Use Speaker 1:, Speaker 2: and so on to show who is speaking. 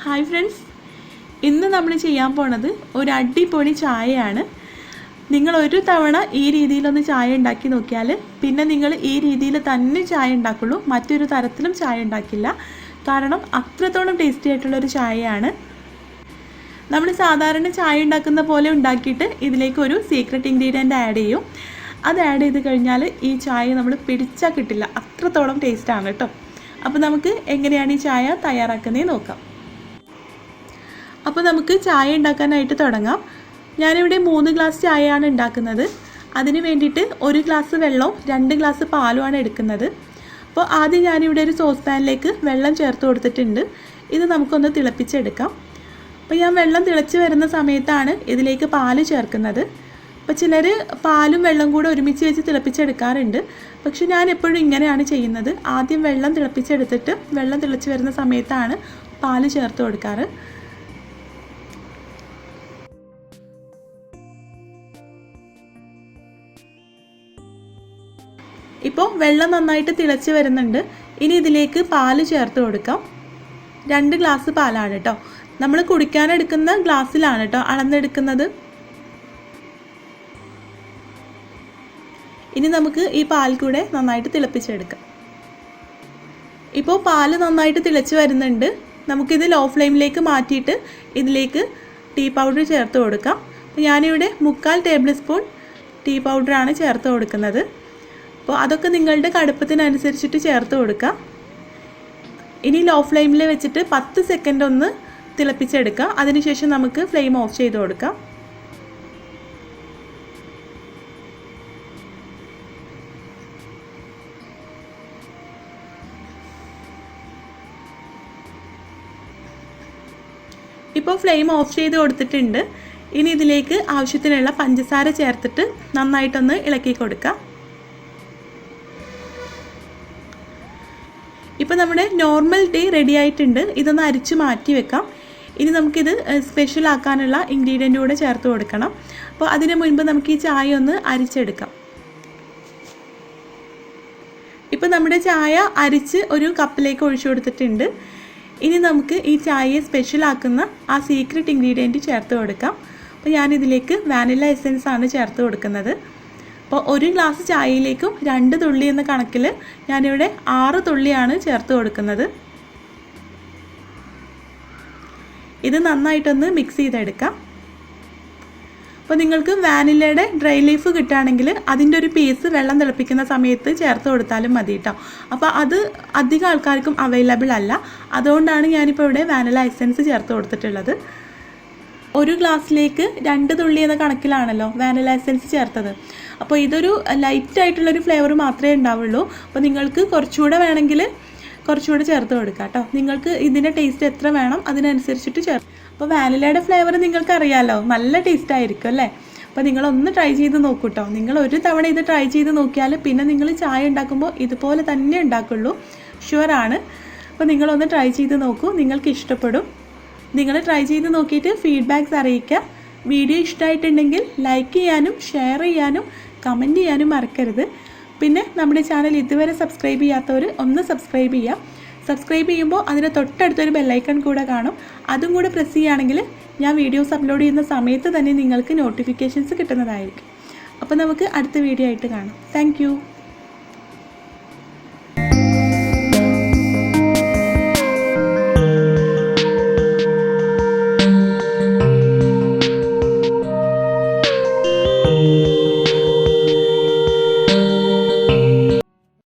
Speaker 1: Hi friends, ഇന്ന് നമ്മൾ ചെയ്യാൻ പോണത് ഒരു അടിപൊളി ചായയാണ്. നിങ്ങൾ ഒരു തവണ ഈ രീതിയിലൊന്ന് ചായ ഉണ്ടാക്കി നോക്കിയാൽ പിന്നെ നിങ്ങൾ ഈ രീതിയിൽ തന്നെ ചായ ഉണ്ടാക്കുള്ളൂ, മറ്റൊരു തരത്തിലും ചായ ഉണ്ടാക്കില്ല. കാരണം അത്രത്തോളം ടേസ്റ്റി ആയിട്ടുള്ളൊരു ചായയാണ്. നമ്മൾ സാധാരണ ചായ ഉണ്ടാക്കുന്ന പോലെ ഉണ്ടാക്കിയിട്ട് ഇതിലേക്ക് ഒരു സീക്രട്ട് ഇൻഗ്രീഡിയൻ്റ് ആഡ് ചെയ്യും. അത് ആഡ് ചെയ്ത് കഴിഞ്ഞാൽ ഈ ചായ നമ്മൾ പിടിച്ചാൽ കിട്ടില്ല, അത്രത്തോളം ടേസ്റ്റാണ് കേട്ടോ. അപ്പോൾ നമുക്ക് എങ്ങനെയാണ് ഈ ചായ തയ്യാറാക്കുന്നത് നോക്കാം. അപ്പോൾ നമുക്ക് ചായ ഉണ്ടാക്കാനായിട്ട് തുടങ്ങാം. ഞാനിവിടെ 3 ഗ്ലാസ് ചായയാണ് ഉണ്ടാക്കുന്നത്. അതിന് വേണ്ടിയിട്ട് 1 ഗ്ലാസ് വെള്ളവും 2 ഗ്ലാസ് പാലുമാണ് എടുക്കുന്നത്. അപ്പോൾ ആദ്യം ഞാനിവിടെ ഒരു സോസ് പാനിലേക്ക് വെള്ളം ചേർത്ത് കൊടുത്തിട്ടുണ്ട്. ഇത് നമുക്കൊന്ന് തിളപ്പിച്ചെടുക്കാം. അപ്പോൾ ഞാൻ വെള്ളം തിളച്ച് വരുന്ന സമയത്താണ് ഇതിലേക്ക് പാല് ചേർക്കുന്നത്. അപ്പോൾ ചിലർ പാലും വെള്ളം കൂടെ ഒരുമിച്ച് വെച്ച് തിളപ്പിച്ചെടുക്കാറുണ്ട്. പക്ഷെ ഞാൻ എപ്പോഴും ഇങ്ങനെയാണ് ചെയ്യുന്നത്. ആദ്യം വെള്ളം തിളപ്പിച്ചെടുത്തിട്ട് വെള്ളം തിളച്ച് വരുന്ന സമയത്താണ് പാല് ചേർത്ത് കൊടുക്കാറ്. ഇപ്പോൾ വെള്ളം നന്നായിട്ട് തിളച്ച് വരുന്നുണ്ട്. ഇനി ഇതിലേക്ക് പാല് ചേർത്ത് കൊടുക്കാം. 2 ഗ്ലാസ് പാലാണ് കേട്ടോ. നമ്മൾ കുടിക്കാനെടുക്കുന്ന ഗ്ലാസ്സിലാണ് കേട്ടോ അളന്നെടുക്കുന്നത്. ഇനി നമുക്ക് ഈ പാൽ കൂടെ നന്നായിട്ട് തിളപ്പിച്ചെടുക്കാം. ഇപ്പോൾ പാല് നന്നായിട്ട് തിളച്ച് വരുന്നുണ്ട്. നമുക്കിത് ലോ ഫ്ലെയിമിലേക്ക് മാറ്റിയിട്ട് ഇതിലേക്ക് ടീ പൗഡർ ചേർത്ത് കൊടുക്കാം. ഞാനിവിടെ 3/4 ടേബിൾ സ്പൂൺ ടീ പൗഡറാണ് ചേർത്ത് കൊടുക്കുന്നത്. അപ്പോൾ അതൊക്കെ നിങ്ങളുടെ കടുപ്പത്തിനനുസരിച്ചിട്ട് ചേർത്ത് കൊടുക്കുക. ഇനി ലോ ഫ്ലെയിമിൽ വെച്ചിട്ട് 10 സെക്കൻഡ് ഒന്ന് തിളപ്പിച്ചെടുക്കുക. അതിനുശേഷം നമുക്ക് ഫ്ലെയിം ഓഫ് ചെയ്ത് കൊടുക്കാം. ഇപ്പോൾ ഫ്ലെയിം ഓഫ് ചെയ്ത് കൊടുത്തിട്ടുണ്ട്. ഇനി ഇതിലേക്ക് ആവശ്യത്തിനുള്ള പഞ്ചസാര ചേർത്തിട്ട് നന്നായിട്ടൊന്ന് ഇളക്കി കൊടുക്കുക. ഇപ്പോൾ നമ്മുടെ നോർമൽ ടീ റെഡി ആയിട്ടുണ്ട്. ഇതൊന്ന് അരിച്ച് മാറ്റി വെക്കാം. ഇനി നമുക്കിത് സ്പെഷ്യൽ ആക്കാനുള്ള ഇൻഗ്രീഡിയൻ്റ് കൂടെ ചേർത്ത് കൊടുക്കണം. അപ്പോൾ അതിന് മുൻപ് നമുക്ക് ഈ ചായ ഒന്ന് അരിച്ചെടുക്കാം. ഇപ്പോൾ നമ്മുടെ ചായ അരിച്ച് ഒരു കപ്പിലേക്ക് ഒഴിച്ചു കൊടുത്തിട്ടുണ്ട്. ഇനി നമുക്ക് ഈ ചായയെ സ്പെഷ്യൽ ആക്കുന്ന ആ സീക്രട്ട് ഇൻഗ്രീഡിയൻറ്റ് ചേർത്ത് കൊടുക്കാം. അപ്പോൾ ഞാനിതിലേക്ക് വാനില എസൻസ് ആണ് ചേർത്ത് കൊടുക്കുന്നത്. അപ്പോൾ 1 ഗ്ലാസ് ചായയിലേക്കും 2 തുള്ളി എന്ന കണക്കിൽ ഞാനിവിടെ 6 തുള്ളിയാണ് ചേർത്ത് കൊടുക്കുന്നത്. ഇത് നന്നായിട്ടൊന്ന് മിക്സ് ചെയ്തെടുക്കാം. അപ്പോൾ നിങ്ങൾക്ക് വാനിലയുടെ ഡ്രൈ ലീഫ് കിട്ടുകയാണെങ്കിൽ അതിൻ്റെ ഒരു പീസ് വെള്ളം തിളപ്പിക്കുന്ന സമയത്ത് ചേർത്ത് കൊടുത്താലും മതി കേട്ടോ. അപ്പോൾ അത് അധികം ആൾക്കാർക്കും അവൈലബിൾ അല്ല. അതുകൊണ്ടാണ് ഞാനിപ്പോൾ ഇവിടെ വാനില എസൻസ് ചേർത്ത് കൊടുത്തിട്ടുള്ളത്. 1 ഗ്ലാസ്സിലേക്ക് 2 തുള്ളി എന്ന കണക്കിലാണല്ലോ വാനില എസൻസ് ചേർത്തത്. അപ്പോൾ ഇതൊരു ലൈറ്റായിട്ടുള്ളൊരു ഫ്ലേവർ മാത്രമേ ഉണ്ടാവുള്ളൂ. അപ്പോൾ നിങ്ങൾക്ക് കുറച്ചുകൂടെ വേണമെങ്കിൽ കുറച്ചുകൂടെ ചേർത്ത് കൊടുക്കാം കേട്ടോ. നിങ്ങൾക്ക് ഇതിൻ്റെ ടേസ്റ്റ് എത്ര വേണം അതിനനുസരിച്ചിട്ട് ചേർത്ത്. അപ്പോൾ വാനിലയുടെ ഫ്ലേവർ നിങ്ങൾക്ക് അറിയാമല്ലോ, നല്ല ടേസ്റ്റ് ആയിരിക്കും അല്ലേ. അപ്പോൾ നിങ്ങളൊന്ന് ട്രൈ ചെയ്ത് നോക്കൂ കേട്ടോ. നിങ്ങൾ ഒരു തവണ ഇത് ട്രൈ ചെയ്ത് നോക്കിയാൽ പിന്നെ നിങ്ങൾ ചായ ഉണ്ടാക്കുമ്പോൾ ഇതുപോലെ തന്നെ ഉണ്ടാക്കുള്ളൂ, ഷുവറാണ്. അപ്പോൾ നിങ്ങളൊന്ന് ട്രൈ ചെയ്ത് നോക്കൂ, നിങ്ങൾക്ക് ഇഷ്ടപ്പെടും. നിങ്ങൾ ട്രൈ ചെയ്ത് നോക്കിയിട്ട് ഫീഡ്ബാക്ക്സ് അറിയിക്കുക. വീഡിയോ ഇഷ്ടമായിട്ടുണ്ടെങ്കിൽ ലൈക്ക് ചെയ്യാനും ഷെയർ ചെയ്യാനും കമൻറ്റ് ചെയ്യാനും മറക്കരുത്. പിന്നെ നമ്മുടെ ചാനൽ ഇതുവരെ സബ്സ്ക്രൈബ് ചെയ്യാത്തവർ ഒന്ന് സബ്സ്ക്രൈബ് ചെയ്യുക. സബ്സ്ക്രൈബ് ചെയ്യുമ്പോൾ അതിന് തൊട്ടടുത്തൊരു ബെല്ലൈക്കൺ കൂടെ കാണും. അതും കൂടെ പ്രസ് ചെയ്യുകയാണെങ്കിൽ ഞാൻ വീഡിയോസ് അപ്ലോഡ് ചെയ്യുന്ന സമയത്ത് തന്നെ നിങ്ങൾക്ക് നോട്ടിഫിക്കേഷൻസ് കിട്ടുന്നതായിരിക്കും. അപ്പോൾ നമുക്ക് അടുത്ത വീഡിയോ ആയിട്ട് കാണാം. താങ്ക്